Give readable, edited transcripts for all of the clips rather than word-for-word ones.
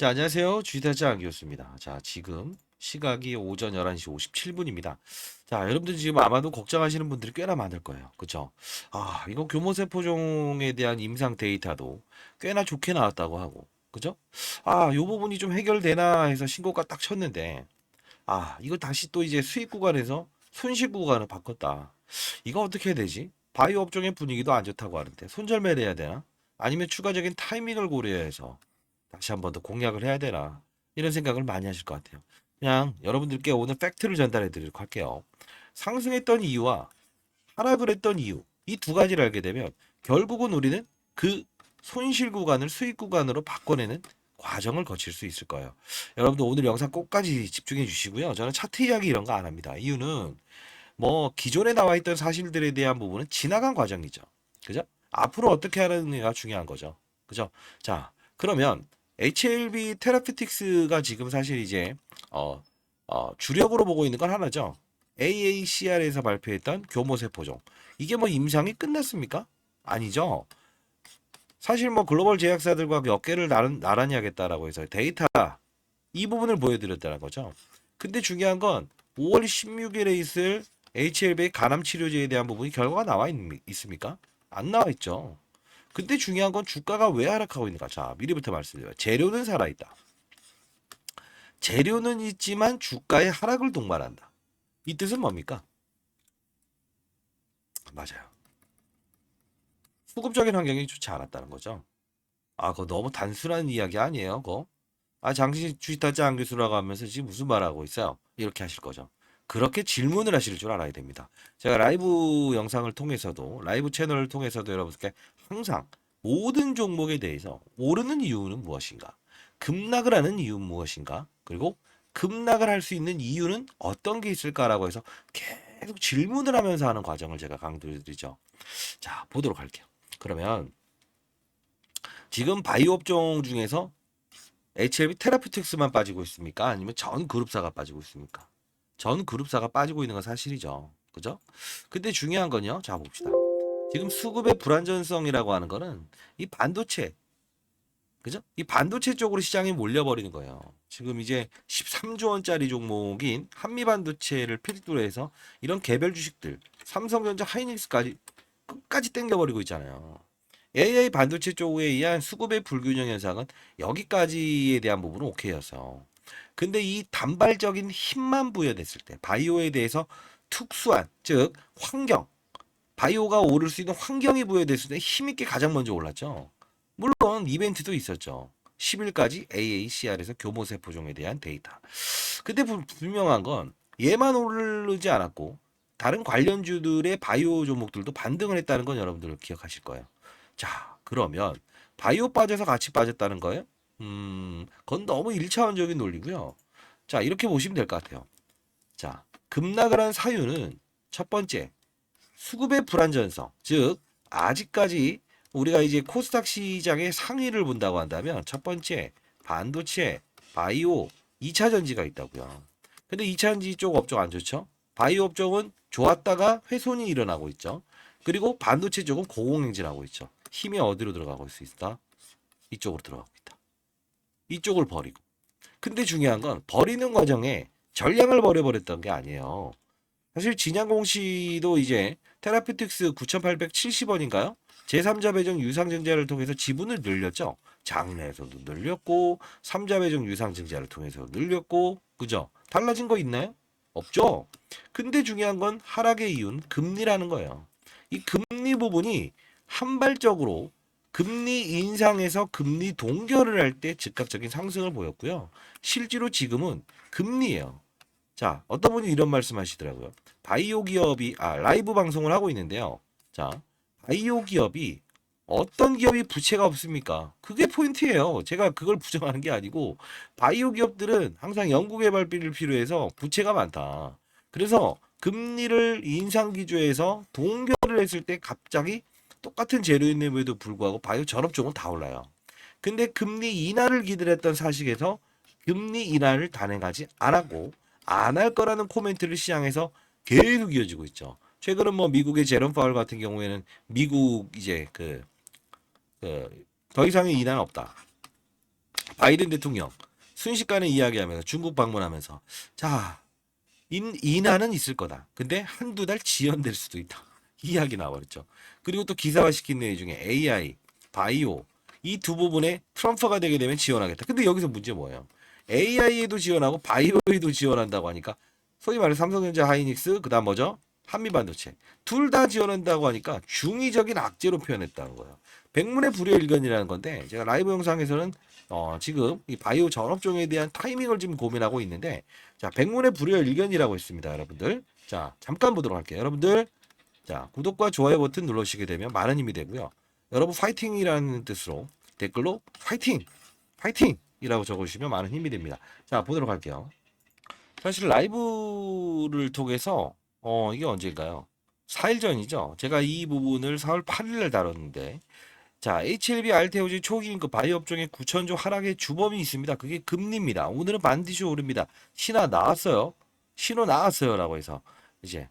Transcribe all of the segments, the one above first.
자, 안녕하세요. 주식타자 안기호수입니다. 자, 지금 시각이 오전 11시 57분입니다. 자, 여러분들 지금 아마도 걱정하시는 분들이 꽤나 많을 거예요. 그쵸? 아, 이거 교모세포종에 대한 임상 데이터도 꽤나 좋게 나왔다고 하고. 그죠? 아, 요 부분이 좀 해결되나 해서 신고가 딱 쳤는데, 아, 이거 다시 또 이제 수익 구간에서 손실 구간을 바꿨다. 이거 어떻게 해야 되지? 바이오 업종의 분위기도 안 좋다고 하는데, 손절매를 해야 되나? 아니면 추가적인 타이밍을 고려해서 다시 한 번 더 공략을 해야 되나 이런 생각을 많이 하실 것 같아요. 그냥 여러분들께 오늘 팩트를 전달해 드리도록 할게요. 상승했던 이유와 하락을 했던 이유 이 두 가지를 알게 되면 결국은 우리는 그 손실 구간을 수익 구간으로 바꿔내는 과정을 거칠 수 있을 거예요. 여러분들 오늘 영상 꼭까지 집중해 주시고요. 저는 차트 이야기 이런 거 안 합니다. 이유는 뭐 기존에 나와 있던 사실들에 대한 부분은 지나간 과정이죠. 그죠? 앞으로 어떻게 하느냐가 중요한 거죠. 그죠? 자, 그러면 HLB 테라피틱스가 지금 사실 이제 어, 주력으로 보고 있는 건 하나죠. AACR에서 발표했던 교모세포종. 이게 뭐 임상이 끝났습니까? 아니죠. 사실 뭐 글로벌 제약사들과 몇 개를 나란히 하겠다라고 해서 데이터 이 부분을 보여드렸다는 거죠. 근데 중요한 건 5월 16일에 있을 HLB 간암 치료제에 대한 부분이 결과가 있습니까? 안 나와 있죠. 근데 중요한 건 주가가 왜 하락하고 있는가? 자, 미리부터 말씀드려요. 재료는 살아있다. 재료는 있지만 주가의 하락을 동반한다. 이 뜻은 뭡니까? 맞아요. 수급적인 환경이 좋지 않았다는 거죠. 아, 그거 너무 단순한 이야기 아니에요, 그거? 아, 당신 주식타짜 안 교수라고 하면서 지금 무슨 말하고 있어요? 이렇게 하실 거죠. 그렇게 질문을 하실 줄 알아야 됩니다. 제가 라이브 영상을 통해서도, 라이브 채널을 통해서도 여러분께 항상 모든 종목에 대해서 오르는 이유는 무엇인가? 급락을 하는 이유는 무엇인가? 그리고 급락을 할 수 있는 이유는 어떤 게 있을까라고 해서 계속 질문을 하면서 하는 과정을 제가 강조드리죠. 자, 보도록 할게요. 그러면 지금 바이오 업종 중에서 HLB 테라피틱스만 빠지고 있습니까? 아니면 전 그룹사가 빠지고 있습니까? 전 그룹사가 빠지고 있는 건 사실이죠. 그죠? 근데 중요한 건요. 자, 봅시다. 지금 수급의 불안전성이라고 하는 거는 이 반도체, 그죠? 이 반도체 쪽으로 시장이 몰려버리는 거예요. 지금 이제 13조 원짜리 종목인 한미반도체를 필두로 해서 이런 개별 주식들, 삼성전자, 하이닉스까지 끝까지 땡겨버리고 있잖아요. AI 반도체 쪽에 의한 수급의 불균형 현상은 여기까지에 대한 부분은 오케이였어요. 근데 이 단발적인 힘만 부여됐을 때 바이오에 대해서 특수한 즉 환경 바이오가 오를 수 있는 환경이 부여됐을 때 힘있게 가장 먼저 올랐죠. 물론 이벤트도 있었죠. 10일까지 AACR에서 교모세포종에 대한 데이터. 근데 분명한 건 얘만 오르지 않았고 다른 관련주들의 바이오 종목들도 반등을 했다는 건 여러분들 기억하실 거예요. 자, 그러면 바이오 빠져서 같이 빠졌다는 거예요? 그건 너무 일차원적인 논리고요. 자, 이렇게 보시면 될 것 같아요. 자, 급락을 한 사유는 첫 번째, 수급의 불안전성, 즉 아직까지 우리가 이제 코스닥 시장의 상위를 본다고 한다면 첫 번째, 반도체, 바이오, 2차 전지가 있다고요. 근데 2차 전지 쪽 업종 안 좋죠? 바이오 업종은 좋았다가 훼손이 일어나고 있죠. 그리고 반도체 쪽은 고공행진하고 있죠. 힘이 어디로 들어가고 있다? 이쪽으로 들어가고 있다. 이쪽을 버리고. 근데 중요한 건 버리는 과정에 전량을 버려버렸던 게 아니에요. 사실 진양공 씨도 이제 테라피틱스 9,870원인가요? 제3자 배정 유상증자를 통해서 지분을 늘렸죠. 장내에서도 늘렸고 3자 배정 유상증자를 통해서 늘렸고 그죠? 달라진 거 있나요? 없죠. 근데 중요한 건 하락의 이유는 금리라는 거예요. 이 금리 부분이 한발적으로 금리 인상에서 금리 동결을 할 때 즉각적인 상승을 보였고요. 실제로 지금은 금리예요. 자, 어떤 분이 이런 말씀 하시더라고요. 바이오 기업이, 라이브 방송을 하고 있는데요. 자, 바이오 기업이 어떤 기업이 부채가 없습니까? 그게 포인트예요. 제가 그걸 부정하는 게 아니고, 바이오 기업들은 항상 연구개발비를 필요해서 부채가 많다. 그래서 금리를 인상 기조에서 동결을 했을 때 갑자기 똑같은 재료임에도 불구하고 바이오 전업종은 다 올라요. 근데 금리 인하를 기대했던 사실에서 금리 인하를 단행하지 않았고 안 할 거라는 코멘트를 시장에서 계속 이어지고 있죠. 최근은 뭐 미국의 제롬 파월 같은 경우에는 미국 이제 더 이상의 인하는 없다. 바이든 대통령 순식간에 이야기하면서 중국 방문하면서 자, 인하는 있을 거다. 근데 한두 달 지연될 수도 있다. 이야기 나와버렸죠. 그리고 또 기사화시킨 내용 중에 AI, 바이오 이 두 부분에 트럼프가 되게 되면 지원하겠다. 근데 여기서 문제 뭐예요? AI에도 지원하고 바이오에도 지원한다고 하니까 소위 말해 삼성전자, 하이닉스, 그다음 뭐죠? 한미반도체 둘 다 지원한다고 하니까 중의적인 악재로 표현했다는 거예요. 백문의 불여일견이라는 건데 제가 라이브 영상에서는 지금 이 바이오 전업종에 대한 타이밍을 지금 고민하고 있는데 자, 백문의 불여일견이라고 있습니다, 여러분들. 자, 잠깐 보도록 할게요. 여러분들, 자, 구독과 좋아요 버튼 눌러주시게 되면 많은 힘이 되고요. 여러분 파이팅이라는 뜻으로 댓글로 파이팅! 파이팅이라고 적어주시면 많은 힘이 됩니다. 자, 보도록 할게요. 사실 라이브를 통해서 이게 언제인가요? 4일 전이죠. 제가 이 부분을 4월 8일날 다뤘는데 자, HLB 알테오지 초기임금 바이오 업종의 9천조 하락의 주범이 있습니다. 그게 금리입니다. 오늘은 반드시 오릅니다. 신호 나왔어요라고 해서 이제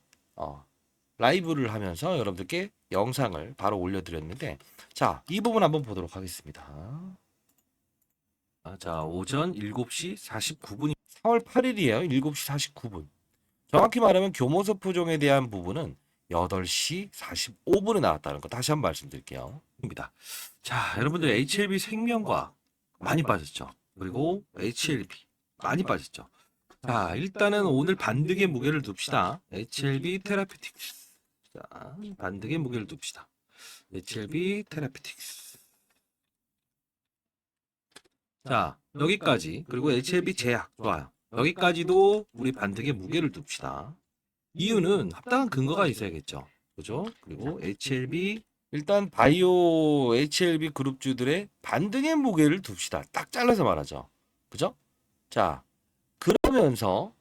라이브를 하면서 여러분들께 영상을 바로 올려드렸는데 자, 이 부분 한번 보도록 하겠습니다. 자, 오전 7시 49분 4월 8일이에요. 7시 49분. 정확히 말하면 교모서 포종에 대한 부분은 8시 45분에 나왔다는 거 다시 한번 말씀드릴게요. 입니다. 자, 여러분들 HLB 생명과학 많이 빠졌죠. 그리고 HLB 많이 빠졌죠. 자, 일단은 오늘 반등의 무게를 둡시다. HLB 테라피틱스. 자, 반등의 무게를 둡시다. HLB 테라피틱스. 자, 여기까지. 그리고 HLB 제약. 좋아요. 여기까지도 우리 반등의 무게를 둡시다. 이유는 합당한 근거가 있어야겠죠. 그죠? 그리고 HLB 일단 바이오 HLB 그룹주들의 반등의 무게를 둡시다. 딱 잘라서 말하죠. 그죠? 자, 그러면서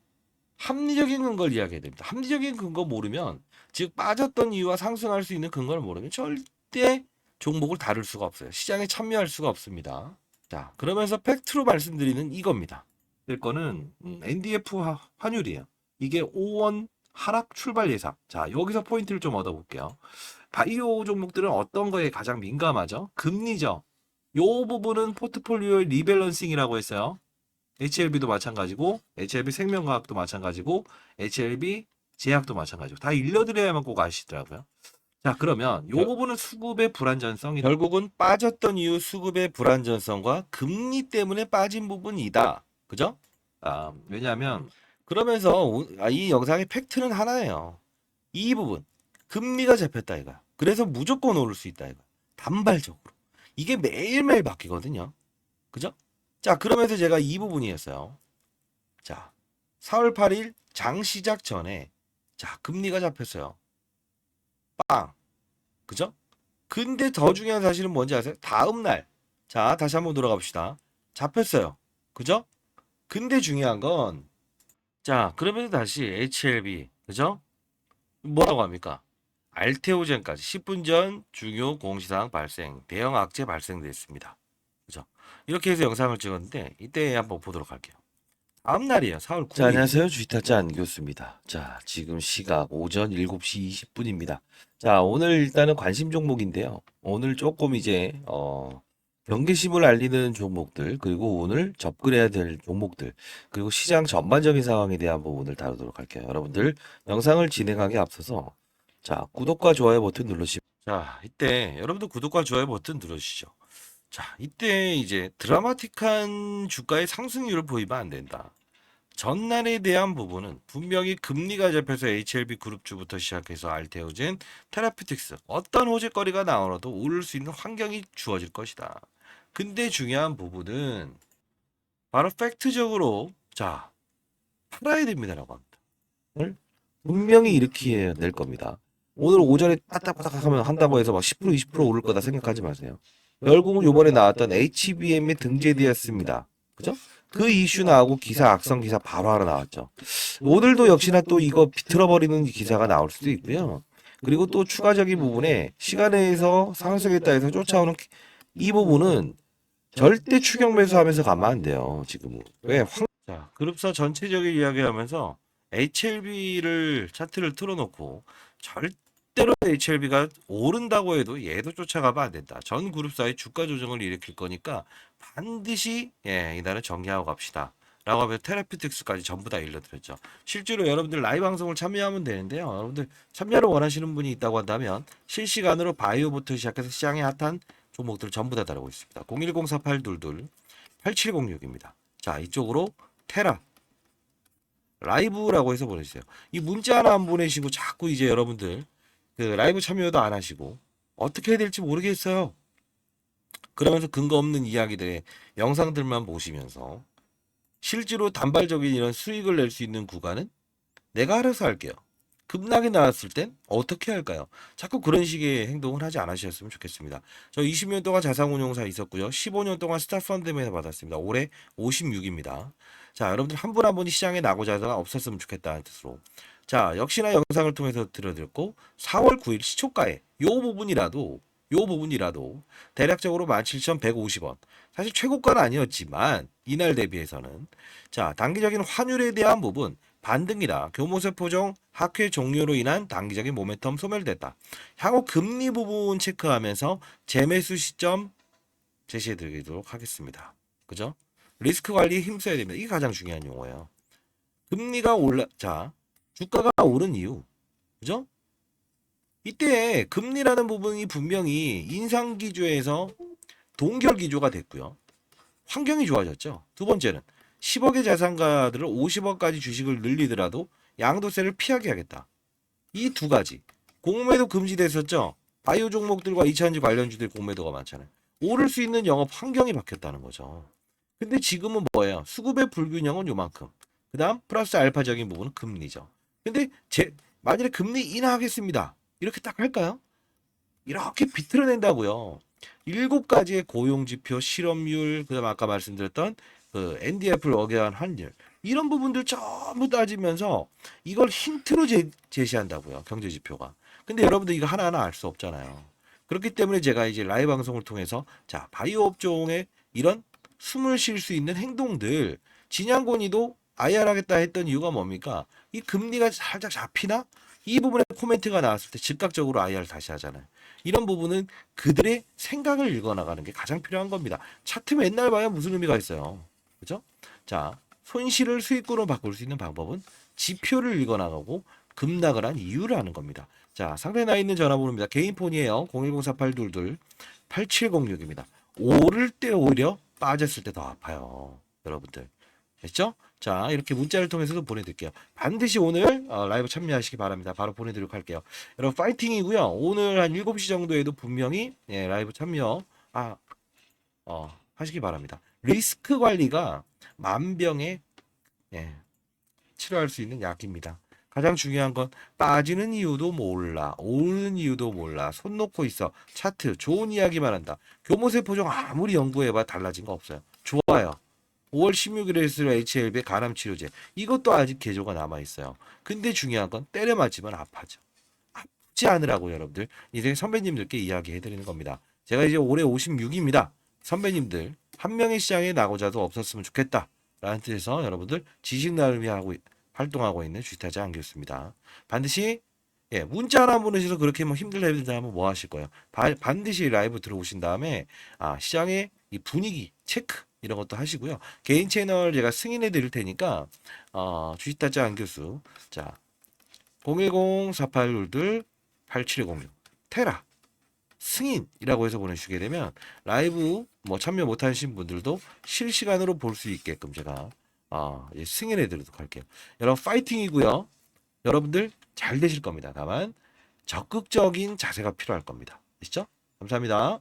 합리적인 근거를 이야기해야 됩니다. 합리적인 근거 모르면 즉 빠졌던 이유와 상승할 수 있는 근거를 모르면 절대 종목을 다룰 수가 없어요. 시장에 참여할 수가 없습니다. 자, 그러면서 팩트로 말씀드리는 이겁니다. 될 거는 NDF 환율이에요. 이게 5원 하락 출발 예상. 자, 여기서 포인트를 좀 얻어볼게요. 바이오 종목들은 어떤 거에 가장 민감하죠? 금리죠. 요 부분은 포트폴리오의 리밸런싱이라고 했어요. HLB도 마찬가지고, HLB 생명과학도 마찬가지고, HLB 제약도 마찬가지고. 다 일러드려야만 꼭 아시더라고요. 자, 그러면 요 부분은 수급의 불안전성이 결국은 빠졌던 이유 수급의 불안전성과 금리 때문에 빠진 부분이다. 그죠? 왜냐하면 그러면서 이 영상의 팩트는 하나예요. 이 부분 금리가 잡혔다 이거. 그래서 무조건 오를 수 있다 이거. 단발적으로. 이게 매일매일 바뀌거든요. 그죠? 자, 그러면서 제가 이 부분이었어요. 자, 4월 8일 장 시작 전에 자, 금리가 잡혔어요. 빵. 그죠? 근데 더 중요한 사실은 뭔지 아세요? 다음 날. 자, 다시 한번 돌아가 봅시다. 잡혔어요. 그죠? 근데 중요한 건 자, 그러면 다시 HLB. 그죠? 뭐라고 합니까? 알테오젠까지 10분 전 중요 공시사항 발생, 대형 악재 발생됐습니다. 그죠? 이렇게 해서 영상을 찍었는데 이때 한번 보도록 할게요. 다음 날이에요. 4월 9일. 자, 안녕하세요. 주식타짜 안교수입니다. 자, 지금 시각 오전 7시 20분입니다. 자, 오늘 일단은 관심 종목인데요. 오늘 조금 이제 경계심을 알리는 종목들, 그리고 오늘 접근해야 될 종목들, 그리고 시장 전반적인 상황에 대한 부분을 다루도록 할게요. 여러분들 영상을 진행하기 앞서서 자, 구독과 좋아요 버튼 눌러주시면 자, 이때 여러분들 구독과 좋아요 버튼 눌러주시죠. 자, 이때 이제 드라마틱한 주가의 상승률을 보이면 안 된다. 전날에 대한 부분은 분명히 금리가 잡혀서 HLB 그룹주부터 시작해서 알테오젠, 테라피틱스 어떤 호재거리가 나오더라도 오를 수 있는 환경이 주어질 것이다. 근데 중요한 부분은 바로 팩트적으로 자, 팔아야 됩니다라고 합니다. 오늘 분명히 이렇게 낼 겁니다. 오늘 오전에 빠딱빠딱 하면 한다고 해서 막 10% 20% 오를 거다 생각하지 마세요. 결국은 요번에 나왔던 HBM에 등재되었습니다. 그죠? 그 이슈 나오고 기사 악성 기사 바로 하나 나왔죠. 오늘도 역시나 또 이거 비틀어버리는 기사가 나올 수도 있고요. 그리고 또 추가적인 부분에 시간에서 상승했다 해서 쫓아오는 이 부분은 절대 추격 매수하면서 가면 안 돼요. 지금은. 왜? 자, 그룹사 전체적인 이야기하면서 HLB를 차트를 틀어놓고 절대 때로 HLB가 오른다고 해도 얘도 쫓아가면 안 된다. 전 그룹사의 주가 조정을 일으킬 거니까 반드시 이날은 정리하고 갑시다. 라고 하면 테라피틱스까지 전부 다 일러드렸죠. 실제로 여러분들 라이브 방송을 참여하면 되는데요. 여러분들 참여를 원하시는 분이 있다고 한다면 실시간으로 바이오부터 시작해서 시장의 핫한 종목들 전부 다 다루고 있습니다. 010-4822-8706입니다. 자, 이쪽으로 테라 라이브라고 해서 보내주세요. 이 문자 하나 안 보내시고 자꾸 이제 여러분들 그 라이브 참여도 안 하시고 어떻게 해야 될지 모르겠어요. 그러면서 근거 없는 이야기들의 영상들만 보시면서 실제로 단발적인 이런 수익을 낼 수 있는 구간은 내가 알아서 할게요. 급락이 나왔을 땐 어떻게 할까요? 자꾸 그런 식의 행동을 하지 않으셨으면 좋겠습니다. 저 20년 동안 자산운용사 있었고요. 15년 동안 스타펀드에서 받았습니다. 올해 56입니다. 자, 여러분들 한 분 한 분이 시장에 나고자가 없었으면 좋겠다는 뜻으로. 자, 역시나 영상을 통해서 들어드렸고 4월 9일 시초가에 요 부분이라도 대략적으로 17,150원. 사실 최고가는 아니었지만 이날 대비해서는 자, 단기적인 환율에 대한 부분 반등이다. 교모세 포정 학회 종료로 인한 단기적인 모멘텀 소멸됐다. 향후 금리 부분 체크하면서 재매수 시점 제시해 드리도록 하겠습니다. 그죠? 리스크 관리에 힘써야 됩니다. 이게 가장 중요한 용어예요. 금리가 자, 주가가 오른 이유. 그죠? 이때 금리라는 부분이 분명히 인상 기조에서 동결 기조가 됐고요. 환경이 좋아졌죠. 두 번째는 10억의 자산가들을 50억까지 주식을 늘리더라도 양도세를 피하게 하겠다. 이 두 가지. 공매도 금지됐었죠. 바이오 종목들과 2차전지 관련주들 공매도가 많잖아요. 오를 수 있는 영업 환경이 바뀌었다는 거죠. 근데 지금은 뭐예요? 수급의 불균형은 요만큼. 그 다음 플러스 알파적인 부분은 금리죠. 근데 만일에 금리 인하하겠습니다. 이렇게 딱 할까요? 이렇게 비틀어낸다고요. 7가지의 고용지표, 실업률, 그다음 아까 말씀드렸던 그 NDF를 어겨한 환율 이런 부분들 전부 따지면서 이걸 힌트로 제시한다고요. 경제지표가. 근데 여러분들 이거 하나하나 알 수 없잖아요. 그렇기 때문에 제가 이제 라이브 방송을 통해서 자 바이오 업종의 이런 숨을 쉴 수 있는 행동들 진양권이도 IR 하겠다 했던 이유가 뭡니까? 이 금리가 살짝 잡히나? 이 부분에 코멘트가 나왔을 때 즉각적으로 IR 다시 하잖아요. 이런 부분은 그들의 생각을 읽어나가는 게 가장 필요한 겁니다. 차트 맨날 봐야 무슨 의미가 있어요. 그죠? 자, 손실을 수익으로 바꿀 수 있는 방법은 지표를 읽어나가고 급락을 한 이유를 아는 겁니다. 자, 상단에 나 있는 전화번호입니다. 개인 폰이에요. 010-4822-8706입니다. 오를 때 오히려 빠졌을 때 더 아파요. 여러분들. 됐죠? 자, 이렇게 문자를 통해서도 보내드릴게요. 반드시 오늘 라이브 참여하시기 바랍니다. 바로 보내드리도록 할게요. 여러분, 파이팅이고요. 오늘 한 7시 정도에도 분명히 라이브 참여 하시기 바랍니다. 리스크 관리가 만병에 치료할 수 있는 약입니다. 가장 중요한 건 빠지는 이유도 몰라, 오르는 이유도 몰라, 손 놓고 있어, 차트, 좋은 이야기만 한다. 교모세 포정 아무리 연구해봐 달라진 거 없어요. 좋아요. 5월 16일에 있을 HLB 간암 치료제 이것도 아직 개조가 남아 있어요. 근데 중요한 건 때려 맞으면 아파죠. 아프지 않으라고 여러분들 이제 선배님들께 이야기해 드리는 겁니다. 제가 이제 올해 56입니다. 선배님들 한 명의 시장에 나고자도 없었으면 좋겠다. 라는 뜻에서 여러분들 지식 나눔이 활동하고 있는 주식타지 안겼습니다. 반드시 문자 하나 보내셔서 그렇게 뭐 힘들다면 뭐 하실 거예요? 반드시 라이브 들어오신 다음에 시장의 이 분위기 체크 이런 것도 하시고요. 개인 채널 제가 승인해 드릴 테니까 주식타짜 안교수 자 010-4822-8706 테라 승인이라고 해서 보내주시게 되면 라이브 뭐 참여 못하신 분들도 실시간으로 볼 수 있게끔 제가 승인해 드리도록 할게요. 여러분 파이팅이고요. 여러분들 잘 되실 겁니다. 다만 적극적인 자세가 필요할 겁니다. 아시죠? 감사합니다.